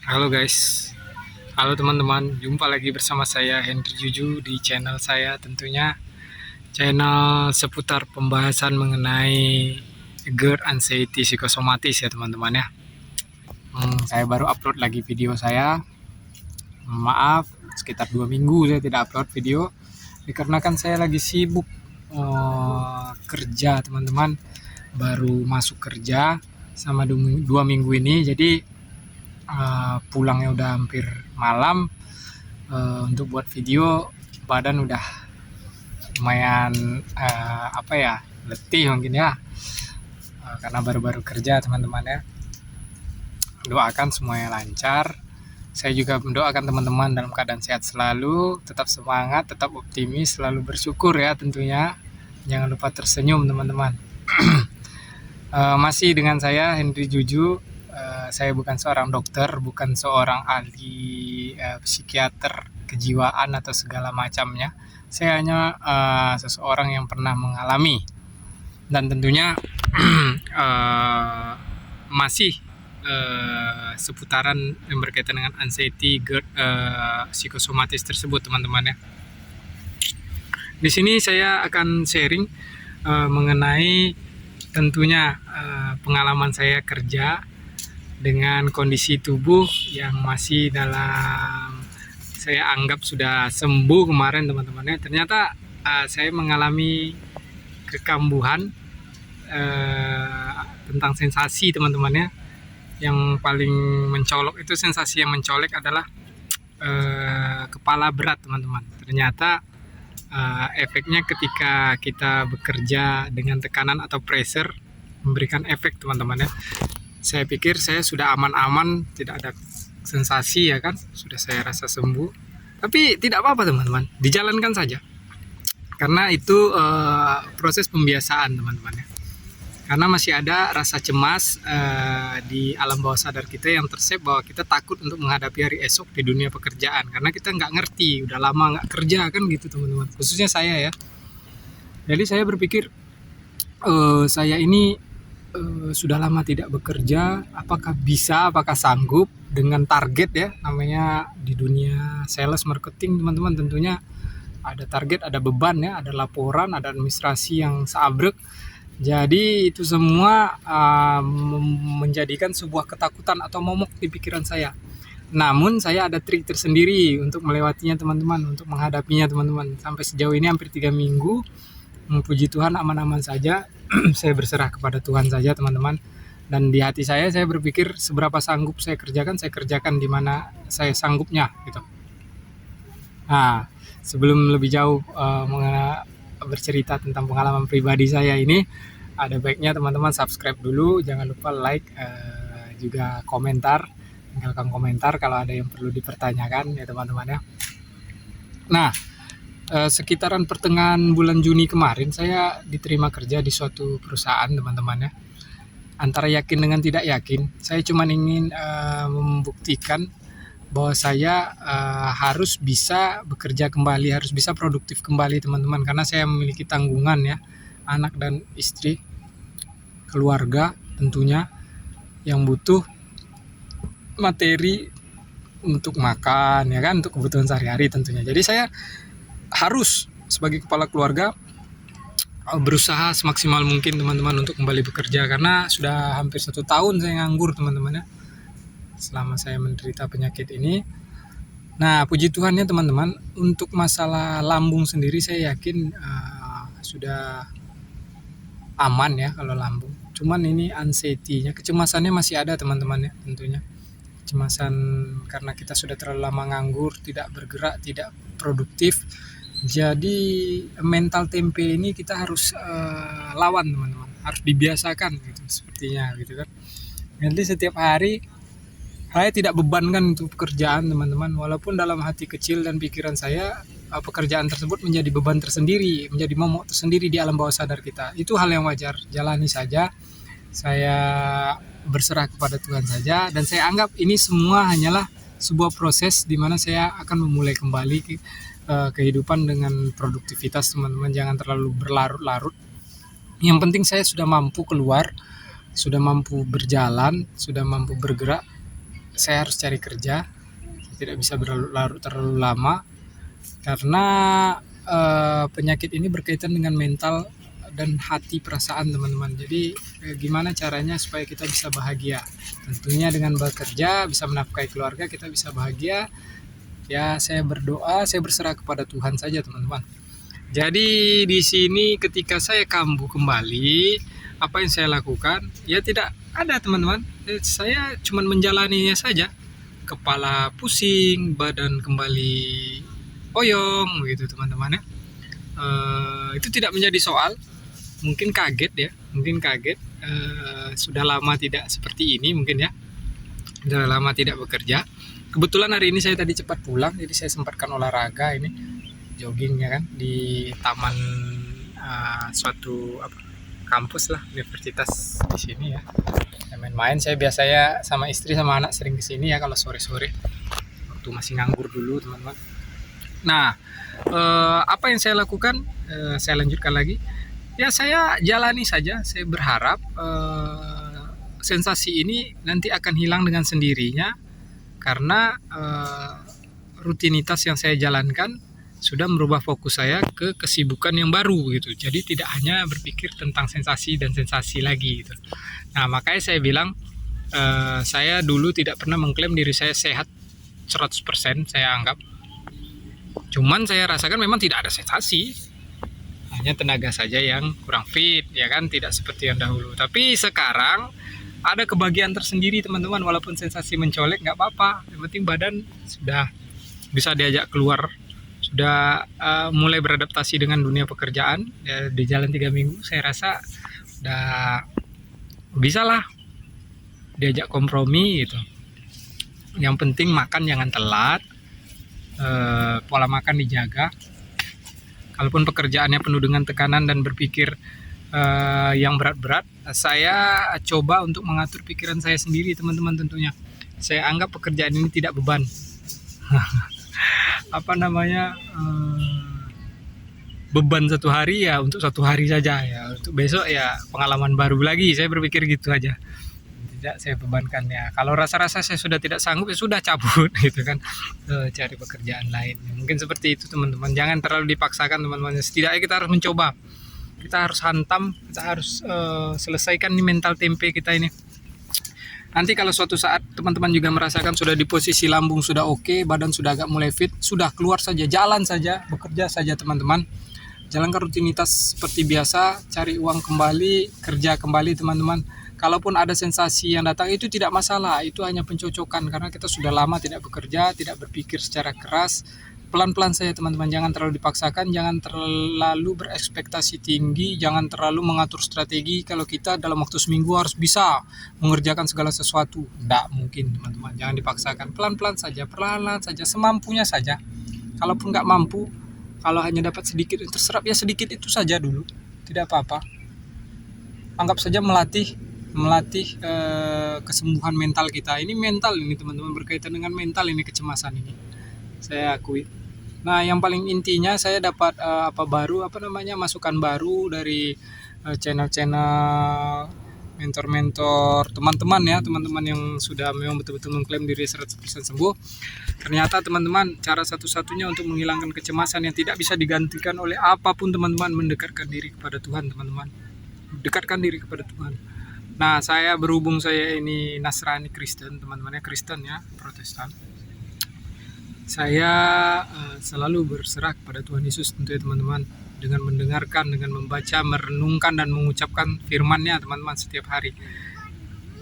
Halo guys, halo teman-teman, jumpa lagi bersama saya Henry Juju di channel saya, tentunya channel seputar pembahasan mengenai GERD anxiety psikosomatis ya teman-teman ya. Saya baru upload lagi video saya, maaf sekitar 2 minggu saya tidak upload video dikarenakan saya lagi sibuk kerja teman-teman, baru masuk kerja sama 2 minggu ini, jadi pulangnya udah hampir malam. Untuk buat video badan udah lumayan letih mungkin ya, karena baru-baru kerja teman-teman ya. Doakan semuanya lancar. Saya juga mendoakan teman-teman dalam keadaan sehat selalu, tetap semangat, tetap optimis, selalu bersyukur ya tentunya. Jangan lupa tersenyum teman-teman. Masih dengan saya Henry Juju. Saya bukan seorang dokter, bukan seorang ahli psikiater kejiwaan atau segala macamnya. Saya hanya seseorang yang pernah mengalami dan tentunya masih seputaran yang berkaitan dengan anxiety GERD psikosomatis tersebut teman-teman ya. Di sini saya akan sharing mengenai tentunya pengalaman saya kerja dengan kondisi tubuh yang masih dalam, saya anggap sudah sembuh kemarin teman-teman ya. Ternyata saya mengalami kekambuhan tentang sensasi teman-teman ya. Yang paling mencolok itu, sensasi yang mencolok adalah kepala berat teman-teman. Ternyata efeknya ketika kita bekerja dengan tekanan atau pressure memberikan efek teman-teman ya. Saya pikir saya sudah aman-aman, tidak ada sensasi ya kan, sudah saya rasa sembuh. Tapi tidak apa-apa teman-teman, dijalankan saja. Karena itu proses pembiasaan teman-teman ya. Karena masih ada rasa cemas di alam bawah sadar kita yang tersave bahwa kita takut untuk menghadapi hari esok di dunia pekerjaan. Karena kita nggak ngerti, udah lama nggak kerja kan gitu teman-teman. Khususnya saya ya. Jadi saya berpikir saya ini sudah lama tidak bekerja, apakah bisa, apakah sanggup dengan target ya, namanya di dunia sales marketing teman-teman, tentunya ada target, ada beban ya, ada laporan, ada administrasi yang seabrek. Jadi itu semua menjadikan sebuah ketakutan atau momok di pikiran saya. Namun saya ada trik tersendiri untuk melewatinya teman-teman, untuk menghadapinya teman-teman. Sampai sejauh ini hampir 3 minggu, puji Tuhan aman-aman saja. Saya berserah kepada Tuhan saja teman-teman, dan di hati saya berpikir seberapa sanggup saya kerjakan di mana saya sanggupnya gitu. Nah, sebelum lebih jauh bercerita tentang pengalaman pribadi saya ini, ada baiknya teman-teman subscribe dulu, jangan lupa like, juga komentar, tinggalkan komentar kalau ada yang perlu dipertanyakan ya teman-teman ya. Nah, sekitaran pertengahan bulan Juni kemarin saya diterima kerja di suatu perusahaan teman-teman ya. Antara yakin dengan tidak yakin, saya cuma ingin membuktikan bahwa saya harus bisa bekerja kembali, harus bisa produktif kembali teman-teman. Karena saya memiliki tanggungan ya, anak dan istri, keluarga tentunya yang butuh materi untuk makan ya kan, untuk kebutuhan sehari-hari tentunya. Jadi saya harus sebagai kepala keluarga berusaha semaksimal mungkin teman-teman untuk kembali bekerja, karena sudah hampir 1 tahun saya nganggur teman-teman ya, selama saya menderita penyakit ini. Nah, puji Tuhan ya teman-teman, untuk masalah lambung sendiri saya yakin sudah aman ya kalau lambung. Cuman ini anxiety-nya, kecemasannya masih ada teman-teman ya tentunya. Kecemasan karena kita sudah terlalu lama nganggur, tidak bergerak, tidak produktif. Jadi mental tempe ini kita harus lawan teman-teman, harus dibiasakan gitu sepertinya gitu kan. Jadi setiap hari saya tidak bebankan untuk pekerjaan teman-teman, walaupun dalam hati kecil dan pikiran saya pekerjaan tersebut menjadi beban tersendiri, menjadi momok tersendiri di alam bawah sadar kita. Itu hal yang wajar, jalani saja. Saya berserah kepada Tuhan saja, dan saya anggap ini semua hanyalah sebuah proses di mana saya akan memulai kembali kehidupan dengan produktivitas teman-teman. Jangan terlalu berlarut-larut. Yang penting saya sudah mampu keluar, sudah mampu berjalan, sudah mampu bergerak, saya harus cari kerja, tidak bisa berlarut terlalu lama karena penyakit ini berkaitan dengan mental dan hati perasaan teman-teman. Jadi gimana caranya supaya kita bisa bahagia? Tentunya dengan bekerja bisa menafkahi keluarga, kita bisa bahagia. Ya, saya berdoa, saya berserah kepada Tuhan saja teman-teman. Jadi di sini ketika saya kambuh kembali, apa yang saya lakukan? Ya tidak ada teman-teman. Saya cuma menjalaninya saja. Kepala pusing, badan kembali oyong gitu teman-teman ya. Itu tidak menjadi soal. Mungkin kaget ya, mungkin kaget. Sudah lama tidak seperti ini mungkin ya. Sudah lama tidak bekerja. Kebetulan hari ini saya tadi cepat pulang, jadi saya sempatkan olahraga ini, jogging ya kan di taman suatu kampus lah, universitas di sini ya. Main-main, saya biasanya sama istri sama anak sering kesini ya kalau sore-sore waktu masih nganggur dulu teman-teman. Nah, apa yang saya lakukan? Saya lanjutkan lagi. Ya saya jalani saja. Saya berharap sensasi ini nanti akan hilang dengan sendirinya karena rutinitas yang saya jalankan sudah merubah fokus saya ke kesibukan yang baru gitu. Jadi tidak hanya berpikir tentang sensasi dan sensasi lagi gitu. Nah, makanya saya bilang saya dulu tidak pernah mengklaim diri saya sehat 100%, saya anggap. Cuman saya rasakan memang tidak ada sensasi. Hanya tenaga saja yang kurang fit, ya kan, tidak seperti yang dahulu. Tapi sekarang ada kebahagiaan tersendiri teman-teman, walaupun sensasi mencolek nggak apa-apa. Yang penting badan sudah bisa diajak keluar, sudah mulai beradaptasi dengan dunia pekerjaan ya, di jalan 3 minggu saya rasa udah bisa lah diajak kompromi gitu. Yang penting makan jangan telat, pola makan dijaga. Kalaupun pekerjaannya penuh dengan tekanan dan berpikir yang berat-berat, saya coba untuk mengatur pikiran saya sendiri teman-teman. Tentunya saya anggap pekerjaan ini tidak beban. Beban satu hari ya untuk satu hari saja ya, untuk besok ya pengalaman baru lagi. Saya berpikir gitu aja, tidak saya bebankan ya. Kalau rasa-rasa saya sudah tidak sanggup ya sudah cabut gitu kan, cari pekerjaan lain. Mungkin seperti itu teman-teman, jangan terlalu dipaksakan teman-teman. Setidaknya kita harus mencoba, kita harus hantam, kita harus selesaikan nih mental tempe kita ini. Nanti kalau suatu saat teman-teman juga merasakan sudah di posisi lambung sudah oke, badan sudah agak mulai fit, sudah keluar saja, jalan saja, bekerja saja teman-teman. Jalankan rutinitas seperti biasa, cari uang kembali, kerja kembali teman-teman. Kalaupun ada sensasi yang datang itu tidak masalah, itu hanya pencocokan karena kita sudah lama tidak bekerja, tidak berpikir secara keras. Pelan-pelan saja teman-teman, jangan terlalu dipaksakan, jangan terlalu berekspektasi tinggi, jangan terlalu mengatur strategi kalau kita dalam waktu seminggu harus bisa mengerjakan segala sesuatu. Tidak mungkin teman-teman, jangan dipaksakan, pelan-pelan saja, perlahan-lahan saja, semampunya saja. Kalaupun nggak mampu, kalau hanya dapat sedikit yang terserap ya sedikit itu saja dulu, tidak apa-apa. Anggap saja melatih kesembuhan mental kita. Ini mental ini teman-teman, berkaitan dengan mental ini, kecemasan ini saya akui. Nah, yang paling intinya saya dapat masukan baru dari channel-channel mentor-mentor teman-teman ya, teman-teman yang sudah memang betul-betul mengklaim diri 100% sembuh. Ternyata teman-teman, cara satu-satunya untuk menghilangkan kecemasan yang tidak bisa digantikan oleh apapun teman-teman, mendekatkan diri kepada Tuhan teman-teman. Dekatkan diri kepada Tuhan. Nah, saya berhubung saya ini Nasrani Kristen teman-teman ya, Kristen ya, Protestan. Saya selalu berserah kepada Tuhan Yesus tentu ya teman-teman, dengan mendengarkan, dengan membaca, merenungkan dan mengucapkan firman-Nya teman-teman setiap hari.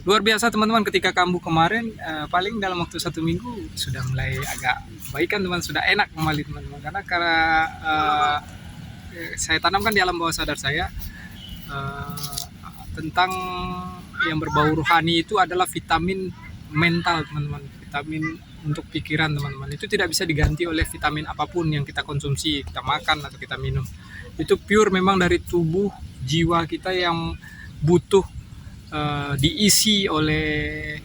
Luar biasa teman-teman, ketika kambuh kemarin paling dalam waktu 1 minggu sudah mulai agak baikan teman, sudah enak kembali teman-teman, karena saya tanamkan di alam bawah sadar saya tentang yang berbau rohani itu adalah vitamin mental teman-teman, vitamin untuk pikiran teman-teman. Itu tidak bisa diganti oleh vitamin apapun yang kita konsumsi, kita makan atau kita minum. Itu pure memang dari tubuh jiwa kita yang butuh diisi oleh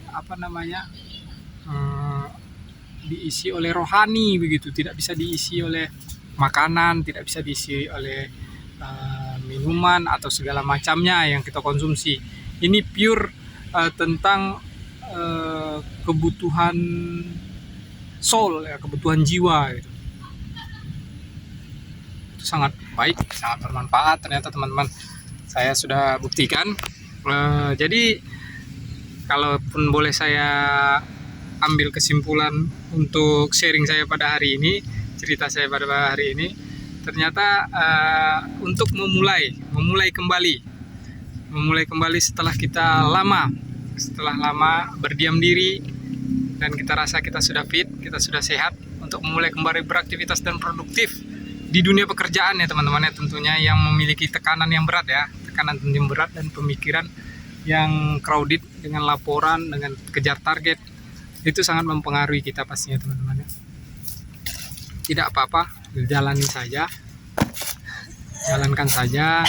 diisi oleh rohani begitu. Tidak bisa diisi oleh makanan, tidak bisa diisi oleh minuman atau segala macamnya yang kita konsumsi. Ini pure tentang kebutuhan soul ya, kebutuhan jiwa gitu. Itu sangat baik, sangat bermanfaat ternyata teman-teman. Saya sudah buktikan. Jadi kalaupun boleh saya ambil kesimpulan untuk sharing saya pada hari ini, cerita saya pada hari ini, ternyata untuk memulai kembali setelah kita lama berdiam diri dan kita rasa kita sudah fit, kita sudah sehat, untuk memulai kembali beraktivitas dan produktif di dunia pekerjaan ya teman-teman ya, tentunya yang memiliki tekanan yang berat ya, tekanan yang berat dan pemikiran yang crowded dengan laporan, dengan kejar target, itu sangat mempengaruhi kita pastinya teman-teman ya. Tidak apa-apa, jalani saja, jalankan saja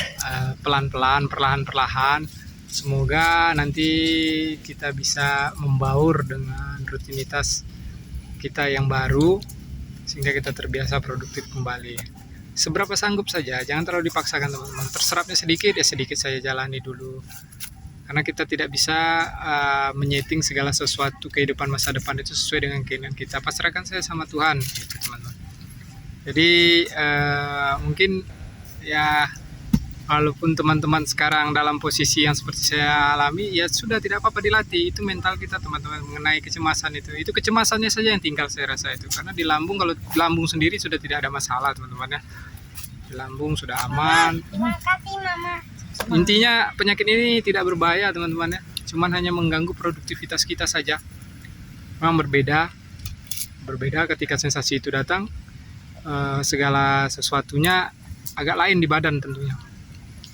pelan-pelan, perlahan-perlahan. Semoga nanti kita bisa membaur dengan rutinitas kita yang baru, sehingga kita terbiasa produktif kembali. Seberapa sanggup saja, jangan terlalu dipaksakan teman-teman. Terserapnya sedikit ya sedikit saja jalani dulu. Karena kita tidak bisa menyeting segala sesuatu kehidupan masa depan itu sesuai dengan keinginan kita. Pasrahkan saya sama Tuhan, gitu teman-teman. Jadi mungkin ya, walaupun teman-teman sekarang dalam posisi yang seperti saya alami, ya sudah tidak apa-apa dilatih. Itu mental kita teman-teman, mengenai kecemasan itu kecemasannya saja yang tinggal saya rasa itu. Karena di lambung, kalau di lambung sendiri sudah tidak ada masalah teman-teman ya. Di lambung sudah aman. Terima kasih Mama. Intinya penyakit ini tidak berbahaya teman-teman ya. Cuman hanya mengganggu produktivitas kita saja. Memang berbeda ketika sensasi itu datang. Segala sesuatunya agak lain di badan tentunya.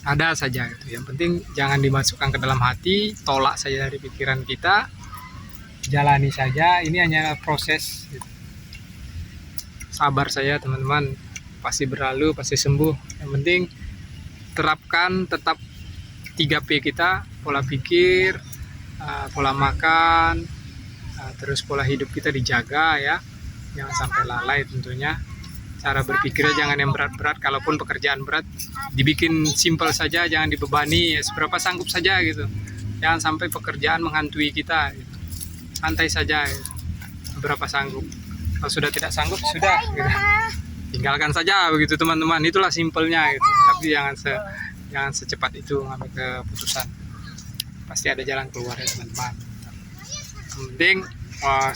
Ada saja gitu. Yang penting jangan dimasukkan ke dalam hati, tolak saja dari pikiran kita, jalani saja. Ini hanya proses gitu. Sabar saja teman-teman, pasti berlalu, pasti sembuh. Yang penting terapkan tetap 3P kita, pola pikir, pola makan, terus pola hidup kita dijaga ya, jangan sampai lalai tentunya. Cara berpikirnya jangan yang berat-berat, kalaupun pekerjaan berat dibikin simpel saja, jangan dibebani ya, seberapa sanggup saja gitu. Jangan sampai pekerjaan menghantui kita gitu. Santai saja gitu. Seberapa sanggup. Kalau sudah tidak sanggup sudah gitu. Tinggalkan saja begitu teman-teman. Itulah simpelnya gitu. Tapi jangan secepat itu ngambil keputusan. Pasti ada jalan keluar ya teman-teman. Yang penting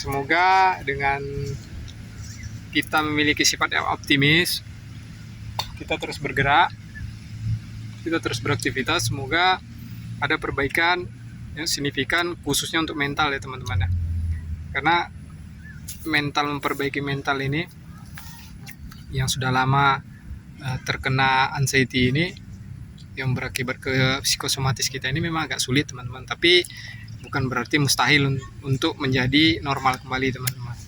semoga dengan kita memiliki sifat yang optimis, kita terus bergerak, kita terus beraktivitas, semoga ada perbaikan yang signifikan khususnya untuk mental ya teman-teman ya. Karena memperbaiki mental ini yang sudah lama terkena anxiety ini, yang berakibat ke psikosomatis kita ini memang agak sulit teman-teman, tapi bukan berarti mustahil untuk menjadi normal kembali teman-teman.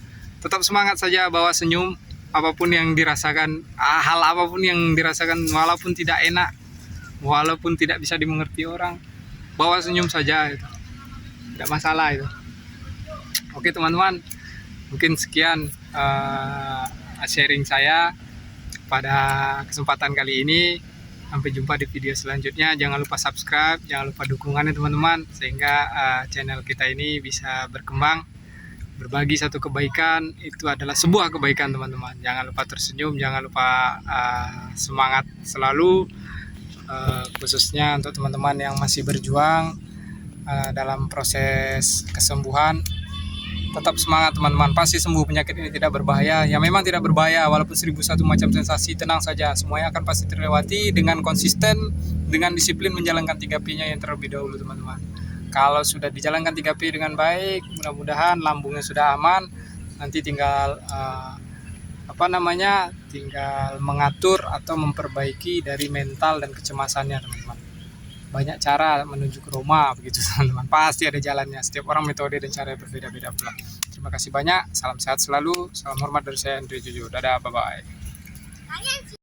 Tetap semangat saja, bawa senyum, apapun yang dirasakan, hal apapun yang dirasakan, walaupun tidak enak, walaupun tidak bisa dimengerti orang, bawa senyum saja itu. Tidak masalah itu. Oke teman-teman, mungkin sekian sharing saya pada kesempatan kali ini. Sampai jumpa di video selanjutnya. Jangan lupa subscribe, jangan lupa dukungannya teman-teman, sehingga channel kita ini bisa berkembang. Berbagi satu kebaikan itu adalah sebuah kebaikan teman-teman. Jangan lupa tersenyum, jangan lupa semangat selalu, khususnya untuk teman-teman yang masih berjuang dalam proses kesembuhan. Tetap semangat teman-teman, pasti sembuh. Penyakit ini tidak berbahaya. Ya memang tidak berbahaya, walaupun 1001 macam sensasi, tenang saja, semuanya akan pasti terlewati dengan konsisten, dengan disiplin menjalankan 3P-nya yang terlebih dahulu teman-teman. Kalau sudah dijalankan 3P dengan baik, mudah-mudahan lambungnya sudah aman. Nanti tinggal tinggal mengatur atau memperbaiki dari mental dan kecemasannya teman-teman. Banyak cara menuju ke Roma begitu teman-teman. Pasti ada jalannya. Setiap orang metode dan cara berbeda-beda pula. Terima kasih banyak. Salam sehat selalu. Salam hormat dari saya Andre Jojo. Dadah, bye-bye.